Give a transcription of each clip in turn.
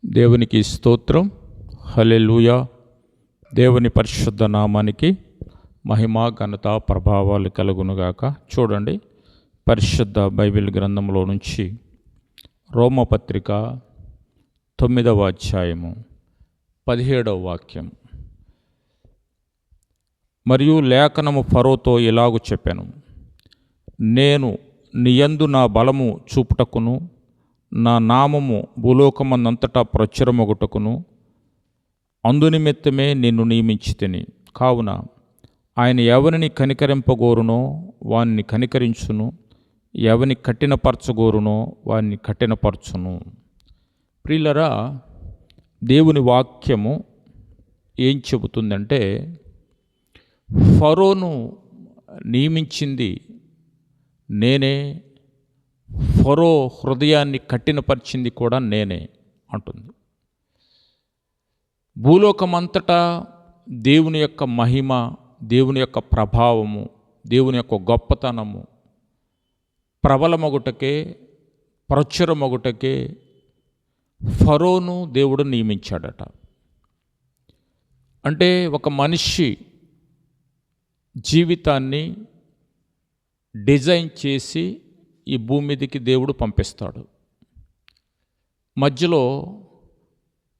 దేవునికి స్తోత్రం. హల్లెలూయా. దేవుని పరిశుద్ధ నామానికి మహిమ ఘనత ప్రభావాలు కలుగునుగాక. చూడండి, పరిశుద్ధ బైబిల్ గ్రంథంలో నుంచి రోమపత్రిక 9వ అధ్యాయము 17వ వాక్యం. మరియు లేఖనము ఫరోతో ఇలాగు చెప్పాను, నేను నీయందు నా బలము చూపుటకును నా నామము భూలోకమందంతటా ప్రచురమొగుటకును అందునిమిత్తమే నిన్ను నియమించితిని. కావున ఆయన ఎవరిని కనికరింపగోరునో వారిని కనికరించును, ఎవరిని కఠినపరచగోరునో వారిని కఠినపరచును. ప్రియులరా, దేవుని వాక్యము ఏం చెబుతుందంటే, ఫరోను నియమించింది నేనే, ఫరో హృదయాన్ని కఠినపరిచింది కూడా నేనే అంటుంది. భూలోకమంతటా దేవుని యొక్క మహిమ, దేవుని యొక్క ప్రభావము, దేవుని యొక్క గొప్పతనము ప్రబలమగుటకే, ప్రచురమగుటకే ఫరోను దేవుడు నియమించాడట. అంటే ఒక మనిషి జీవితాన్ని డిజైన్ చేసి ఈ భూమి మీదకి దేవుడు పంపిస్తాడు. మధ్యలో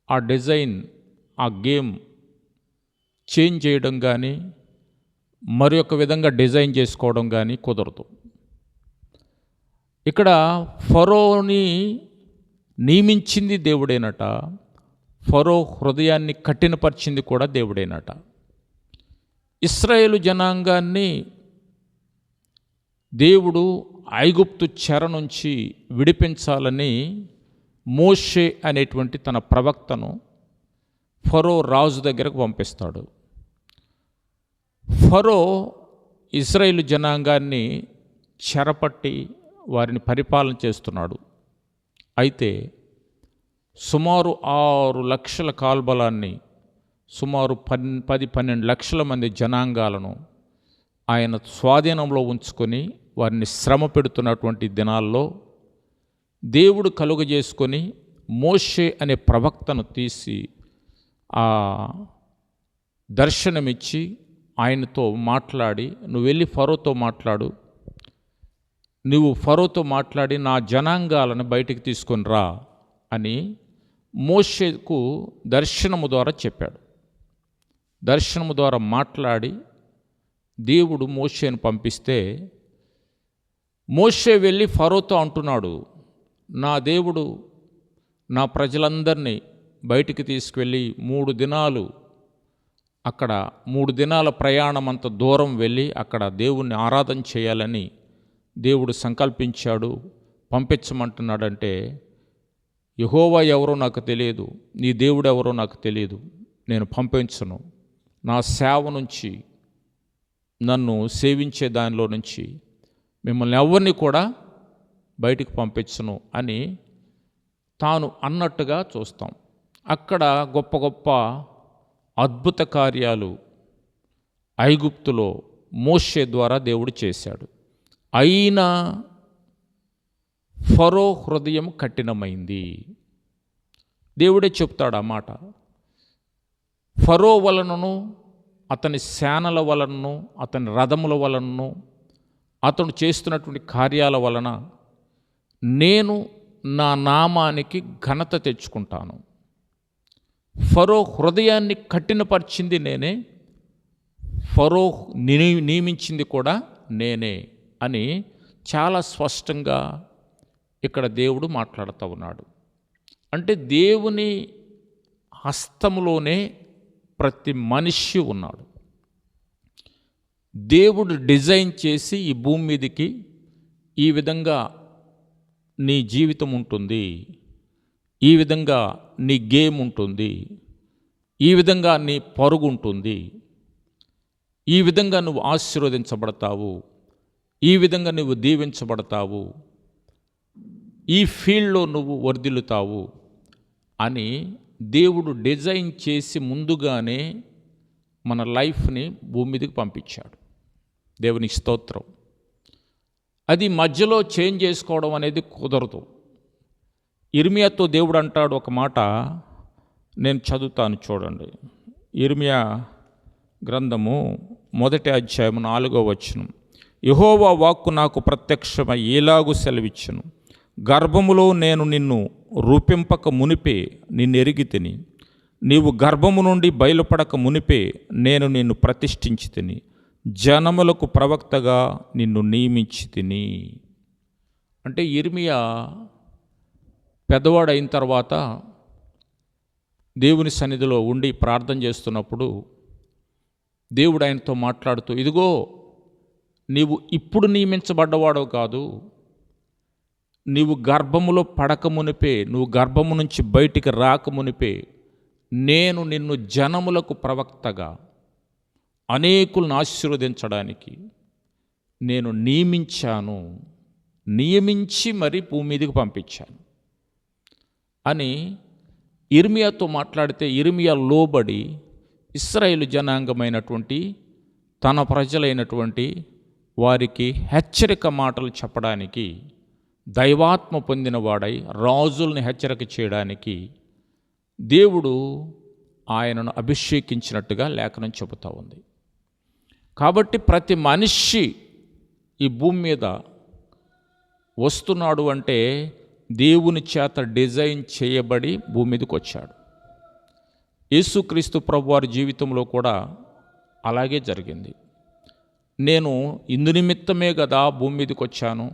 ఆ డిజైన్, ఆ గేమ్ చేంజ్ చేయడం కానీ మరి ఒక విధంగా డిజైన్ చేసుకోవడం కానీ కుదరదు. ఇక్కడ ఫరోని నియమించింది దేవుడేనట, ఫరో హృదయాన్ని కఠినపరిచింది కూడా దేవుడేనట. ఇశ్రాయేలు జనాంగాన్ని దేవుడు ఐగుప్తు చెర నుంచి విడిపించాలని మోషే అనేటువంటి తన ప్రవక్తను ఫరో రాజు దగ్గరకు పంపిస్తాడు. ఫరో ఇశ్రాయేలు జనాంగాన్ని చెరపట్టి వారిని పరిపాలన చేస్తున్నాడు. అయితే సుమారు 6 లక్షల కాల్బలాన్ని, సుమారు 10-12 లక్షల మంది జనాంగాలను ఆయన స్వాధీనంలో ఉంచుకొని వారిని శ్రమ పెడుతున్నటువంటి దినాల్లో దేవుడు కలుగజేసుకొని మోషే అనే ప్రవక్తను తీసి ఆ దర్శనమిచ్చి ఆయనతో మాట్లాడి, నువ్వు వెళ్ళి ఫరోతో మాట్లాడు, నువ్వు ఫరోతో మాట్లాడి నా జనాంగాలను బయటికి తీసుకొని రా అని మోషేకు దర్శనము ద్వారా చెప్పాడు. దర్శనము ద్వారా మాట్లాడి దేవుడు మోషేను పంపిస్తే, మోషే వెళ్ళి ఫరోతో అంటున్నాడు, నా దేవుడు నా ప్రజలందరినీ బయటికి తీసుకువెళ్ళి 3 దినాలు అక్కడ 3 దినాల ప్రయాణం అంత దూరం వెళ్ళి అక్కడ దేవుణ్ణి ఆరాధన చేయాలని దేవుడు సంకల్పించాడు, పంపించమంటున్నాడంటే, యెహోవా ఎవరో నాకు తెలియదు, నీ దేవుడు ఎవరో నాకు తెలియదు, నేను పంపించను, నా సేవ నుంచి, నన్ను సేవించే దానిలో నుంచి మిమ్మల్ని ఎవరిని కూడా బయటికి పంపించను అని తాను అన్నట్టుగా చూస్తాం. అక్కడ గొప్ప గొప్ప అద్భుత కార్యాలు ఐగుప్తులో మోషే ద్వారా దేవుడు చేశాడు. అయినా ఫరో హృదయం కఠినమైంది. దేవుడే చెప్తాడు ఆ మాట. ఫరో వలనను, అతని సేనల వలనను, అతని రథముల వలనను, అతను చేస్తున్నటువంటి కార్యాల వలన నేను నా నామానికి ఘనత తెచ్చుకుంటాను. ఫరో హృదయాన్ని కఠినపరిచింది నేనే, ఫరో నియమించింది కూడా నేనే అని చాలా స్పష్టంగా ఇక్కడ దేవుడు మాట్లాడుతూ ఉన్నాడు. అంటే దేవుని హస్తములోనే ప్రతి మనిషి ఉన్నాడు. దేవుడు డిజైన్ చేసి ఈ భూమి మీదకి ఈ విధంగా నీ జీవితం ఉంటుంది, ఈ విధంగా నీ గేమ్ ఉంటుంది, ఈ విధంగా నీ పరుగు ఉంటుంది, ఈ విధంగా నువ్వు ఆశీర్వదించబడతావు, ఈ విధంగా నువ్వు దీవించబడతావు, ఈ ఫీల్డ్లో నువ్వు వర్ధిల్లుతావు అని దేవుడు డిజైన్ చేసి ముందుగానే మన లైఫ్ని భూమి మీదకి పంపించాడు. దేవునికి స్తోత్రం. అది మధ్యలో చేంజ్ చేసుకోవడం అనేది కుదరదు. యిర్మీయాతో దేవుడు అంటాడు ఒక మాట, నేను చదువుతాను చూడండి. యిర్మీయా గ్రంథము 1వ అధ్యాయం 4వ వచనం. యెహోవా వాక్కు నాకు ప్రత్యక్షమై ఏలాగు సెలవిచ్చును, గర్భములో నేను నిన్ను రూపింపక మునిపే నిన్నెరిగితిని, నీవు గర్భము నుండి బయలుపడక మునిపే నేను నిన్ను ప్రతిష్ఠించి తిని, జనములకు ప్రవక్తగా నిన్ను నియమించి తిని. అంటే యిర్మీయా పెద్దవాడైన తర్వాత దేవుని సన్నిధిలో ఉండి ప్రార్థన చేస్తున్నప్పుడు దేవుడు ఆయనతో మాట్లాడుతూ, ఇదిగో నీవు ఇప్పుడు నియమించబడ్డవాడవు కాదు, నీవు గర్భములో పడక మునిపే, నువ్వు గర్భము నుంచి బయటికి రాక మునిపే నేను నిన్ను జనములకు ప్రవక్తగా, అనేకులను ఆశీర్వదించడానికి నేను నియమించాను, నియమించి మరి భూమి మీదకి పంపించాను అని యిర్మీయాతో మాట్లాడితే, యిర్మీయా లోబడి ఇశ్రాయేలు జనాంగమైనటువంటి తన ప్రజలైనటువంటి వారికి హెచ్చరిక మాటలు చెప్పడానికి, దైవాత్మ పొందినవాడై రాజుల్ని హెచ్చరిక చేయడానికి దేవుడు ఆయనను అభిషేకించినట్టుగా లేఖనం చెబుతూ ఉంది. కాబట్టి ప్రతి మనిషి ఈ భూమి మీద వస్తున్నాడు అంటే దేవుని చేత డిజైన్ చేయబడి భూమి మీదకి వచ్చాడు. యేసుక్రీస్తు ప్రభువారి జీవితంలో కూడా అలాగే జరిగింది. నేను ఇందు నిమిత్తమే కదా భూమి మీదకి వచ్చాను,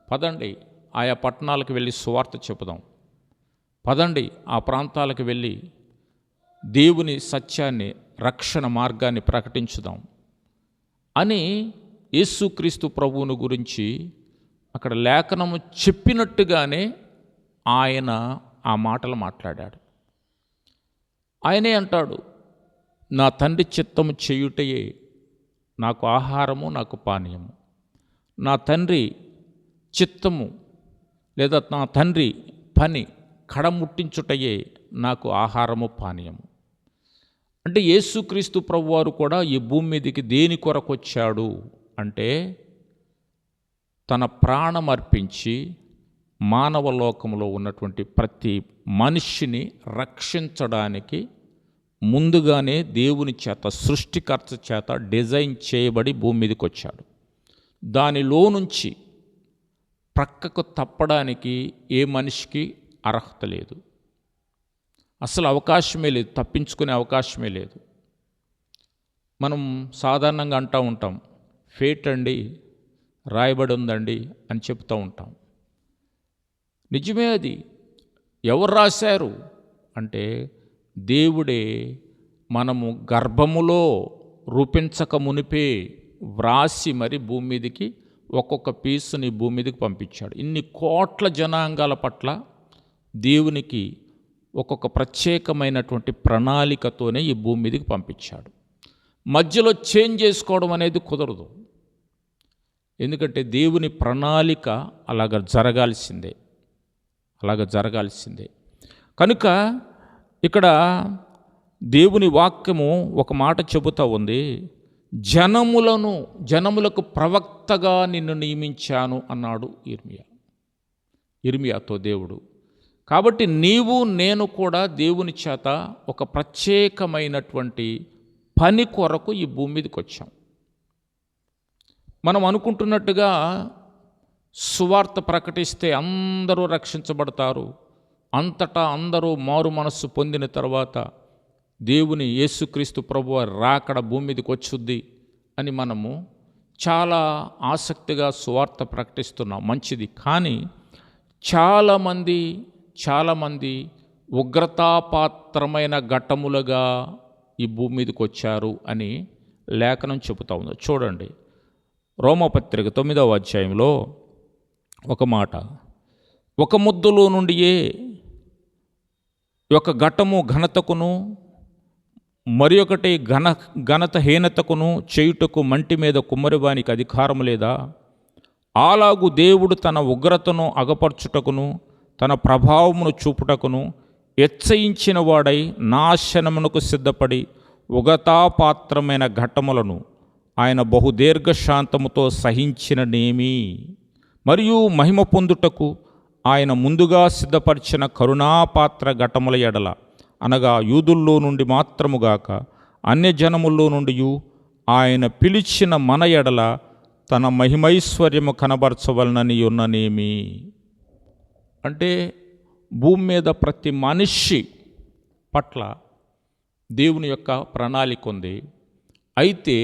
పదండి ఆయా పట్టణాలకు వెళ్ళి సువార్త చెప్పుదాం, పదండి ఆ ప్రాంతాలకు వెళ్ళి దేవుని సత్యాన్ని, రక్షణ మార్గాన్ని ప్రకటించుదాం అని యేసుక్రీస్తు ప్రభువును గురించి అక్కడ లేఖనము చెప్పినట్టుగానే ఆయన ఆ మాటలు మాట్లాడాడు. ఆయనే అంటాడు, నా తండ్రి చిత్తము చేయుటయే నాకు ఆహారము, నాకు పానీయము. నా తండ్రి చిత్తము లేదా నా తండ్రి పని కడముట్టించుటయే నాకు ఆహారము, పానీయము. అంటే యేసుక్రీస్తు ప్రభువారు కూడా ఈ భూమి మీదకి దేని కొరకు వచ్చాడు అంటే, తన ప్రాణం అర్పించి మానవ లోకంలో ఉన్నటువంటి ప్రతి మనిషిని రక్షించడానికి ముందుగానే దేవుని చేత, సృష్టికర్త చేత డిజైన్ చేయబడి భూమి మీదకి వచ్చాడు. దానిలో నుంచి ప్రక్కకు తప్పడానికి ఏ మనిషికి అర్హత లేదు, అసలు అవకాశమే లేదు, తప్పించుకునే అవకాశమే లేదు. మనం సాధారణంగా అంటూ ఉంటాం, ఫేట్ అండి, రాయబడి ఉందండి అని చెప్తూ ఉంటాం. నిజమే అది. ఎవరు రాశారు అంటే దేవుడే మనము గర్భములో రూపించక మునిపే వ్రాసి మరి భూమి మీదకి ఒక్కొక్క పీసుని భూమి మీదకి పంపించాడు. ఇన్ని కోట్ల జనాంగాల పట్ల దేవునికి ఒక్కొక్క ప్రత్యేకమైనటువంటి ప్రణాళికతోనే ఈ భూమి మీదకి పంపించాడు. మధ్యలో చేంజ్ చేసుకోవడం అనేది కుదరదు, ఎందుకంటే దేవుని ప్రణాళిక అలాగ జరగాల్సిందే. కనుక ఇక్కడ దేవుని వాక్యము ఒక మాట చెబుతూ ఉంది, జనములకు ప్రవక్తగా నిన్ను నియమించాను అన్నాడు యిర్మీయాతో దేవుడు. కాబట్టి నీవు నేను కూడా దేవుని చేత ఒక ప్రత్యేకమైనటువంటి పని కొరకు ఈ భూమి మీదకి వచ్చాం. మనం అనుకుంటున్నట్టుగా సువార్త ప్రకటిస్తే అందరూ రక్షించబడతారు, అంతటా అందరూ మారు మనస్సు పొందిన తర్వాత దేవుని యేసుక్రీస్తు ప్రభువు రాకడ భూమి మీదకి వచ్చుద్ది అని మనము చాలా ఆసక్తిగా సువార్త ప్రకటిస్తున్నాం, మంచిది. కానీ చాలామంది ఉగ్రతాపాత్రమైన ఘట్టములుగా ఈ భూమి మీదకి వచ్చారు అని లేఖనం చెబుతా ఉంది. చూడండి, రోమపత్రిక 9వ అధ్యాయంలో ఒక మాట, ఒక ముద్దలో నుండియే ఒక ఘటము ఘనతకును మరి ఒకటి ఘనతహీనతకును చేయుటకు మంటి మీద కుమ్మరివానికి అధికారం లేదా? అలాగు దేవుడు తన ఉగ్రతను అగపరచుటకును తన ప్రభావమును చూపుటకును హెచ్చయించిన వాడై నాశనమునకు సిద్ధపడి ఉగతాపాత్రమైన ఘట్టములను ఆయన బహుదీర్ఘశాంతముతో సహించిన నేమి మరియు మహిమ పొందుటకు ఆయన ముందుగా సిద్ధపరిచిన కరుణాపాత్ర ఘటముల ఎడల, అనగా యూదుల్లో నుండి మాత్రముగాక అన్యజనముల్లో నుండి ఆయన పిలిచిన మన ఎడల తన మహిమైశ్వర్యము కనబరచవలనని ఉన్ననేమి. అంటే భూమి మీద ప్రతి మనిషి పట్ల దేవుని యొక్క ప్రణాళిక ఉంది. అయితే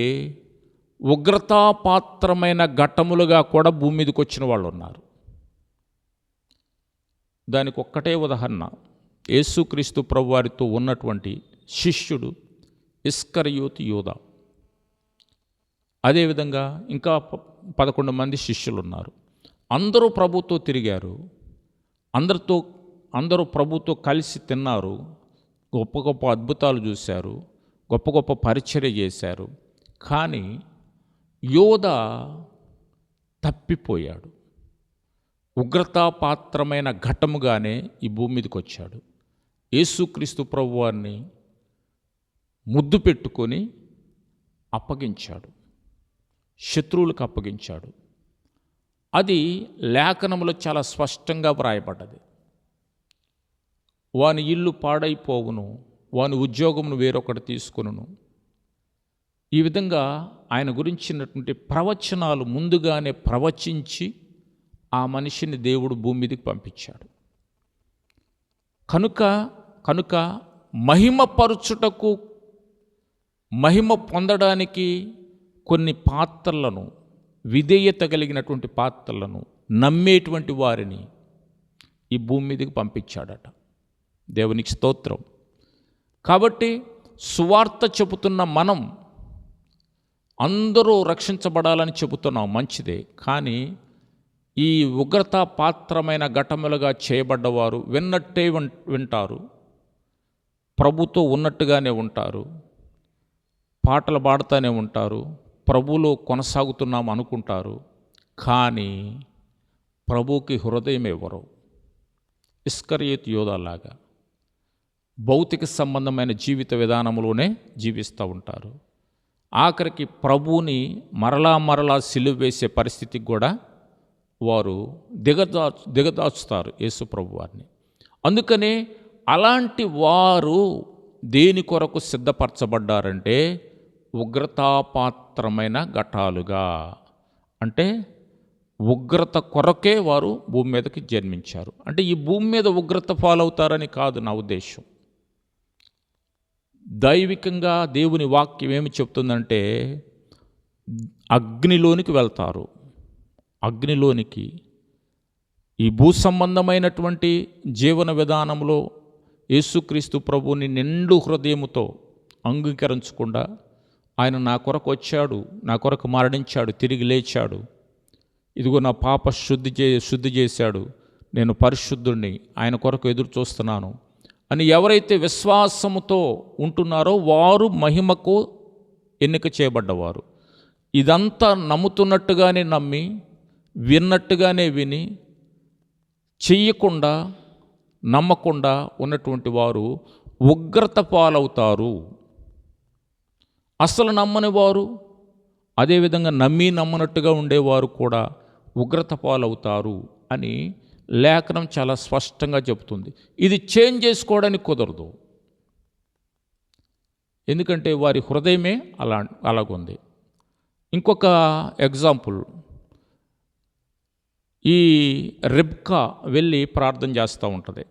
ఉగ్రతాపాత్రమైన ఘట్టములుగా కూడా భూమి మీదకి వచ్చిన వాళ్ళు ఉన్నారు. దానికి ఒక్కటే ఉదాహరణ, యేసుక్రీస్తు ప్రభువారితో ఉన్నటువంటి శిష్యుడు ఇస్కరియోతు యూదా. అదేవిధంగా ఇంకా 11 మంది శిష్యులు ఉన్నారు. అందరూ ప్రభుతో తిరిగారు, అందరూ ప్రభుతో కలిసి తిన్నారు, గొప్ప గొప్ప అద్భుతాలు చూశారు, గొప్ప గొప్ప పరిచర్య చేశారు. కానీ యోధా తప్పిపోయాడు. ఉగ్రతాపాత్రమైన ఘటముగానే ఈ భూమి మీదకి వచ్చాడు. యేసుక్రీస్తు ప్రభువారిని ముద్దు పెట్టుకొని అప్పగించాడు, శత్రువులకు అప్పగించాడు. అది లేఖనములో చాలా స్పష్టంగా వ్రాయబడ్డది. వాని ఇల్లు పాడైపోవును, వాని ఉద్యోగమును వేరొకటి తీసుకొనును. ఈ విధంగా ఆయన గురించినటువంటి ప్రవచనాలు ముందుగానే ప్రవచించి ఆ మనిషిని దేవుడు భూమి మీదకి పంపించాడు. కనుక మహిమపరచుటకు, మహిమ పొందడానికి కొన్ని పాత్రలను, విధేయత కలిగినటువంటి పాత్రలను నమ్మేటువంటి వారిని ఈ భూమి మీదకి పంపించాడట. దేవునికి స్తోత్రం. కాబట్టి సువార్త చెబుతున్న మనం అందరూ రక్షించబడాలని చెబుతున్నాం, మంచిదే. కానీ ఈ ఉగ్రతా పాత్రమైన ఘటములుగా చేయబడ్డవారు విన్నట్టే వింటారు, ప్రభుతో ఉన్నట్టుగానే ఉంటారు, పాటలు పాడుతూనే ఉంటారు, ప్రభువులో కొనసాగుతున్నాం అనుకుంటారు. కానీ ప్రభువుకి హృదయం ఇవ్వరు. ఇస్కరియోతు యోధాలాగా భౌతిక సంబంధమైన జీవిత విధానంలోనే జీవిస్తూ ఉంటారు. ఆఖరికి ప్రభువుని మరలా సిలువ వేసే పరిస్థితికి కూడా వారు దిగదాచుతారు యేసు ప్రభు వారిని. అందుకనే అలాంటి వారు దేని కొరకు సిద్ధపరచబడ్డారంటే ఉగ్రతాపాత్రమైన ఘటాలుగా, అంటే ఉగ్రత కొరకే వారు భూమి మీదకి జన్మించారు. అంటే ఈ భూమి మీద ఉగ్రత పాలవుతారని కాదు నా ఉద్దేశం. దైవికంగా దేవుని వాక్యం ఏమి చెప్తుందంటే అగ్నిలోనికి వెళ్తారు. అగ్నిలోనికి ఈ భూ సంబంధమైనటువంటి జీవన విధానంలో యేసుక్రీస్తు ప్రభువుని నిండు హృదయముతో అంగీకరించకుండా, ఆయన నా కొరకు వచ్చాడు, నా కొరకు మరణించాడు, తిరిగి లేచాడు, ఇదిగో నా పాప శుద్ధి చేశాడు, నేను పరిశుద్ధుణ్ణి, ఆయన కొరకు ఎదురు చూస్తున్నాను అని ఎవరైతే విశ్వాసముతో ఉంటున్నారో వారు మహిమకు ఎన్నిక చేయబడ్డవారు. ఇదంతా నమ్ముతున్నట్టుగానే నమ్మి, విన్నట్టుగానే విని, చెయ్యకుండా నమ్మకుండా ఉన్నటువంటి వారు ఉగ్రత పాలవుతారు. అసలు నమ్మని వారు, అదేవిధంగా నమ్మనట్టుగా ఉండేవారు కూడా ఉగ్రత పాలవుతారు అని లేఖనం చాలా స్పష్టంగా చెబుతుంది. ఇది చేంజ్ చేసుకోవడానికి కుదరదు, ఎందుకంటే వారి హృదయమే అలాగుంది. ఇంకొక ఎగ్జాంపుల్, ఈ రిబ్కా వెళ్ళి ప్రార్థన చేస్తూ ఉంటుంది.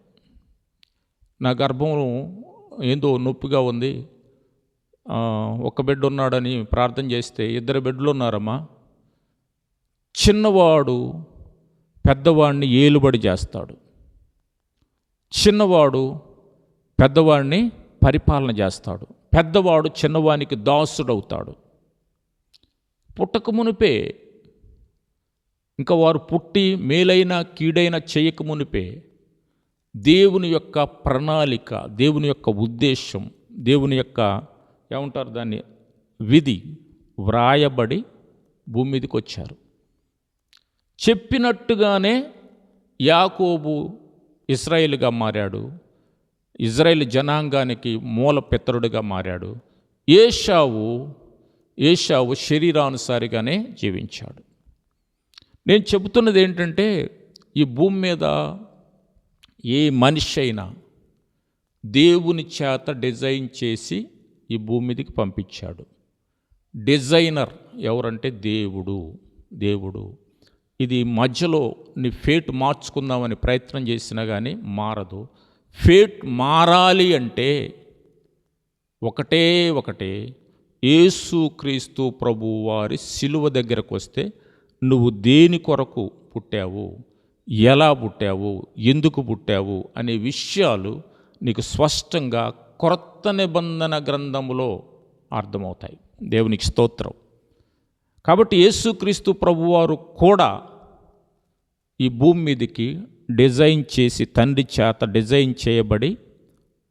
నా గర్భం ఏందో నొప్పిగా ఉంది, ఒక బిడ్డ ఉన్నాడని ప్రార్థన చేస్తే 2 బిడ్డలు ఉన్నారమ్మా. చిన్నవాడు పెద్దవాడిని ఏలుబడి చేస్తాడు, చిన్నవాడు పెద్దవాడిని పరిపాలన చేస్తాడు, పెద్దవాడు చిన్నవానికి దాసుడవుతాడు. పుట్టక మునిపే, ఇంకా వారు పుట్టి మేలైన కీడైన చేయక మునిపే దేవుని యొక్క ప్రణాళిక, దేవుని యొక్క ఉద్దేశం, దేవుని యొక్క ఏమంటారు దాన్ని, విధి వ్రాయబడి భూమి మీదకి వచ్చారు. చెప్పినట్టుగానే యాకోబు ఇశ్రాయేలుగా మారాడు, ఇజ్రాయేల్ జనాంగానికి మూల పితరుడిగా మారాడు. ఏశావు శరీరానుసారిగానే జీవించాడు. నేను చెబుతున్నది ఏంటంటే ఈ భూమి మీద ఏ మనిషి అయినా దేవుని చేత డిజైన్ చేసి ఈ భూమి మీదకి పంపించాడు. డిజైనర్ ఎవరంటే దేవుడు. ఇది మధ్యలో నీ ఫేట్ మార్చుకుందామని ప్రయత్నం చేసినా కానీ మారదు. ఫేట్ మారాలి అంటే ఒకటే యేసుక్రీస్తు ప్రభువు వారి శిలువ దగ్గరకు వస్తే నువ్వు దేని కొరకు పుట్టావు, ఎలా పుట్టావు, ఎందుకు పుట్టావు అనే విషయాలు నీకు స్పష్టంగా క్రొత్త నిబంధన గ్రంథములో అర్థమవుతాయి. దేవునికి స్తోత్రం. కాబట్టి యేసుక్రీస్తు ప్రభువారు కూడా ఈ భూమి మీదకి డిజైన్ చేసి తండ్రి చేత డిజైన్ చేయబడి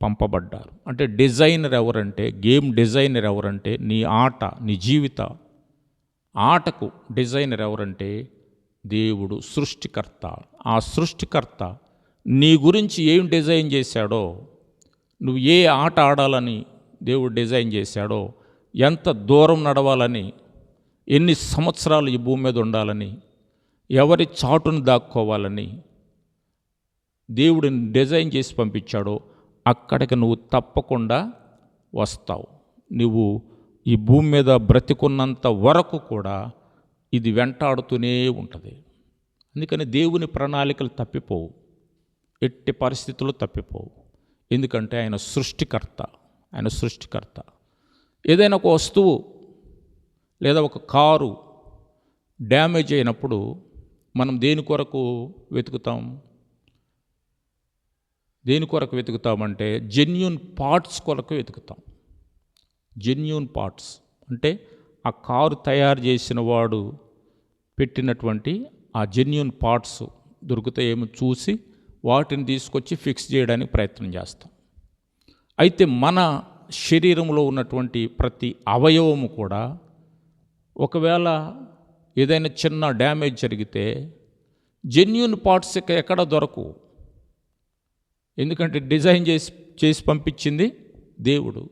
పంపబడ్డారు. అంటే డిజైనర్ ఎవరంటే, గేమ్ డిజైనర్ ఎవరంటే, నీ జీవిత ఆటకు డిజైనర్ ఎవరంటే దేవుడు, సృష్టికర్త. ఆ సృష్టికర్త నీ గురించి ఏం డిజైన్ చేశాడో, నువ్వు ఏ ఆట ఆడాలని దేవుడు డిజైన్ చేశాడో, ఎంత దూరం నడవాలని, ఎన్ని సంవత్సరాలు ఈ భూమి మీద ఉండాలని, ఎవరి చాటును దాక్కోవాలని దేవుడు డిజైన్ చేసి పంపించాడో అక్కడికి నువ్వు తప్పకుండా వస్తావు. నువ్వు ఈ భూమి మీద బ్రతికున్నంత వరకు కూడా ఇది వెంటాడుతూనే ఉంటుంది. అందుకని దేవుని ప్రణాళికలు తప్పిపోవు, ఎట్టి పరిస్థితుల్లో తప్పిపోవు. ఎందుకంటే ఆయన సృష్టికర్త. ఏదైనా ఒక వస్తువు లేదా ఒక కారు డ్యామేజ్ అయినప్పుడు మనం దేని కొరకు వెతుకుతామంటే జెన్యూన్ పార్ట్స్ కొరకు వెతుకుతాం. జెన్యూన్ పార్ట్స్ అంటే ఆ కారు తయారు చేసిన వాడు పెట్టినటువంటి ఆ జెన్యూన్ పార్ట్స్ దొరుకుతాయేమో చూసి వాటిని తీసుకొచ్చి ఫిక్స్ చేయడానికి ప్రయత్నం చేస్తాం. అయితే మన శరీరంలో ఉన్నటువంటి ప్రతి అవయవము కూడా ఒకవేళ ఏదైనా చిన్న డ్యామేజ్ జరిగితే జెన్యూన్ పార్ట్స్ ఎక్కడ దొరకవు. ఎందుకంటే డిజైన్ చేసి పంపించింది దేవుడు.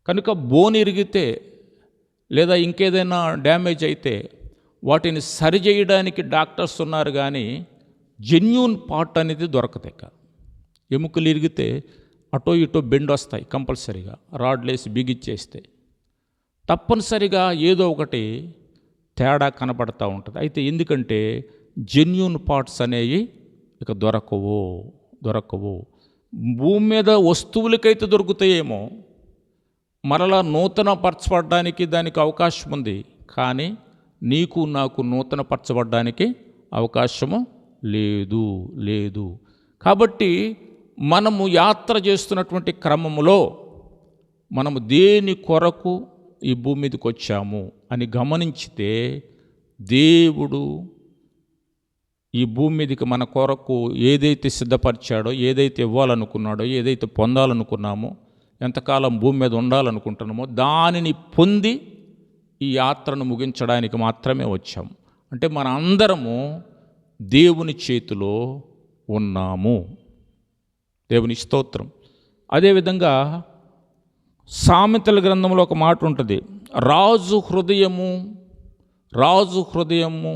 కనుక బోన్ ఇరిగితే లేదా ఇంకేదైనా డ్యామేజ్ అయితే వాటిని సరిచేయడానికి డాక్టర్స్ ఉన్నారు, కానీ జెన్యూన్ పార్ట్ అనేది దొరకదు. ఎముకలు ఇరిగితే అటో ఇటో బెండ్ వస్తాయి, కంపల్సరీగా రాడ్లేసి బిగిచ్చేస్తే తప్పనిసరిగా ఏదో ఒకటి తేడా కనపడతా ఉంటుంది. అయితే ఎందుకంటే జెన్యూన్ పార్ట్స్ అనేవి ఇక దొరకవు. భూమి మీద వస్తువులకైతే దొరుకుతాయేమో, మరలా నూతన పరచబడడానికి దానికి అవకాశం ఉంది, కానీ నీకు నాకు నూతన పరచబడడానికి అవకాశము లేదు. కాబట్టి మనము యాత్ర చేస్తున్నటువంటి క్రమములో మనము దేని కొరకు ఈ భూమి మీదకి వచ్చాము అని గమనించితే దేవుడు ఈ భూమి మీదకి మన కొరకు ఏదైతే సిద్ధపరిచాడో, ఏదైతే ఇవ్వాలనుకున్నాడో, ఏదైతే పొందాలనుకున్నామో, ఎంతకాలం భూమి మీద ఉండాలనుకుంటున్నామో దానిని పొంది ఈ యాత్రను ముగించడానికి మాత్రమే వచ్చాము. అంటే మన అందరము దేవుని చేతిలో ఉన్నాము. దేవుని స్తోత్రం. అదేవిధంగా సామెతల గ్రంథంలో ఒక మాట ఉంటుంది, రాజు హృదయము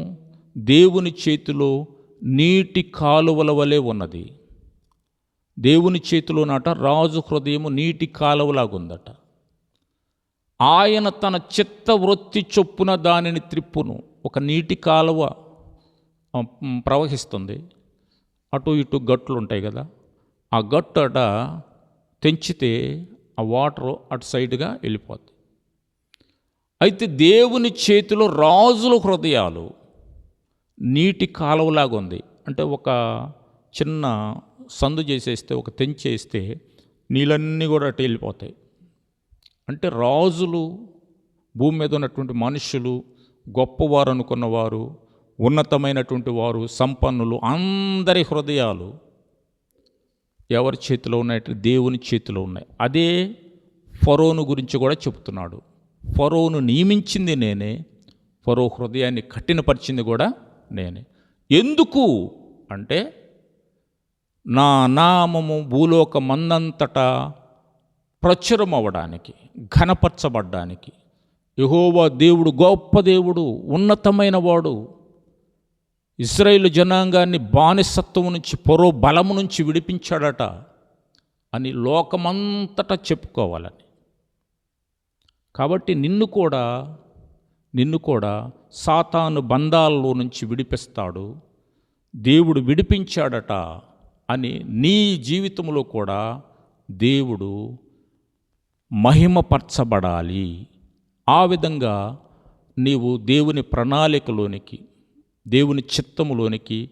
దేవుని చేతిలో నీటి కాలువల వలె ఉన్నది. దేవుని చేతిలోనట రాజు హృదయము నీటి కాలువలాగుందట. ఆయన తన చిత్త వృత్తి చొప్పున దానిని త్రిప్పును. ఒక నీటి కాలువ ప్రవహిస్తుంది, అటు ఇటు గట్లు ఉంటాయి కదా, ఆ గట్టు అట తెంచితే ఆ వాటర్ అటు సైడ్గా వెళ్ళిపోద్ది. అయితే దేవుని చేతిలో రాజుల హృదయాలు నీటి కాలువలాగా ఉంది. అంటే ఒక చిన్న సందు చేసేస్తే, ఒక తెంచేస్తే నీళ్ళన్నీ కూడా అటు వెళ్ళిపోతాయి. అంటే రాజులు, భూమి మీద ఉన్నటువంటి మనుషులు, గొప్పవారు అనుకున్నవారు, ఉన్నతమైనటువంటి వారు, సంపన్నులు, అందరి హృదయాలు ఎవరి చేతిలో ఉన్నాయంటే దేవుని చేతిలో ఉన్నాయి. అదే ఫరోను గురించి కూడా చెప్తున్నాడు. ఫరోను నియమించింది నేనే, ఫరో హృదయాన్ని కఠినపరిచింది కూడా నేనే. ఎందుకు అంటే నా నామము భూలోకమందంతటా ప్రచురం అవ్వడానికి, ఘనపరచబడ్డానికి. యెహోవా దేవుడు గొప్ప దేవుడు, ఉన్నతమైన వాడు, ఇశ్రాయేలు జనాంగాన్ని బానిసత్వం నుంచి, పొరో బలము నుంచి విడిపించాడట అని లోకమంతటా చెప్పుకోవాలని. కాబట్టి నిన్ను కూడా సాతాను బంధాల్లో నుంచి విడిపిస్తాడు, దేవుడు విడిపించాడట అని నీ జీవితంలో కూడా దేవుడు మహిమపరచబడాలి. ఆ విధంగా నీవు దేవుని ప్రణాళికలోనికి, దేవుని చిత్తములోనికి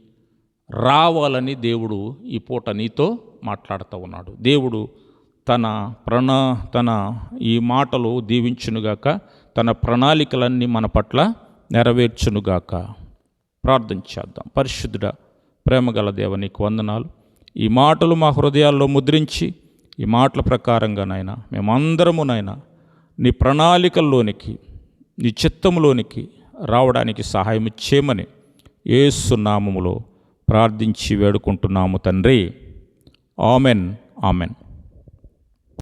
రావాలని దేవుడు ఈ పూట నీతో మాట్లాడుతూ ఉన్నాడు. దేవుడు తన ఈ మాటలు దీవించునుగాక, తన ప్రణాళికలన్నీ మన పట్ల నెరవేర్చునుగాక. ప్రార్థన చేద్దాం. పరిశుద్ధుడా, ప్రేమగల దేవ, నీకు వందనాలు. ఈ మాటలు మా హృదయాల్లో ముద్రించి, ఈ మాటల ప్రకారంగా నాయనా మేమందరము నాయనా నీ ప్రణాళికల్లోనికి, నీ చిత్తములోనికి రావడానికి సహాయం చేయమని యేసు నామములో ప్రార్థించి వేడుకుంటున్నాము తండ్రి. ఆమెన్. ఆమెన్.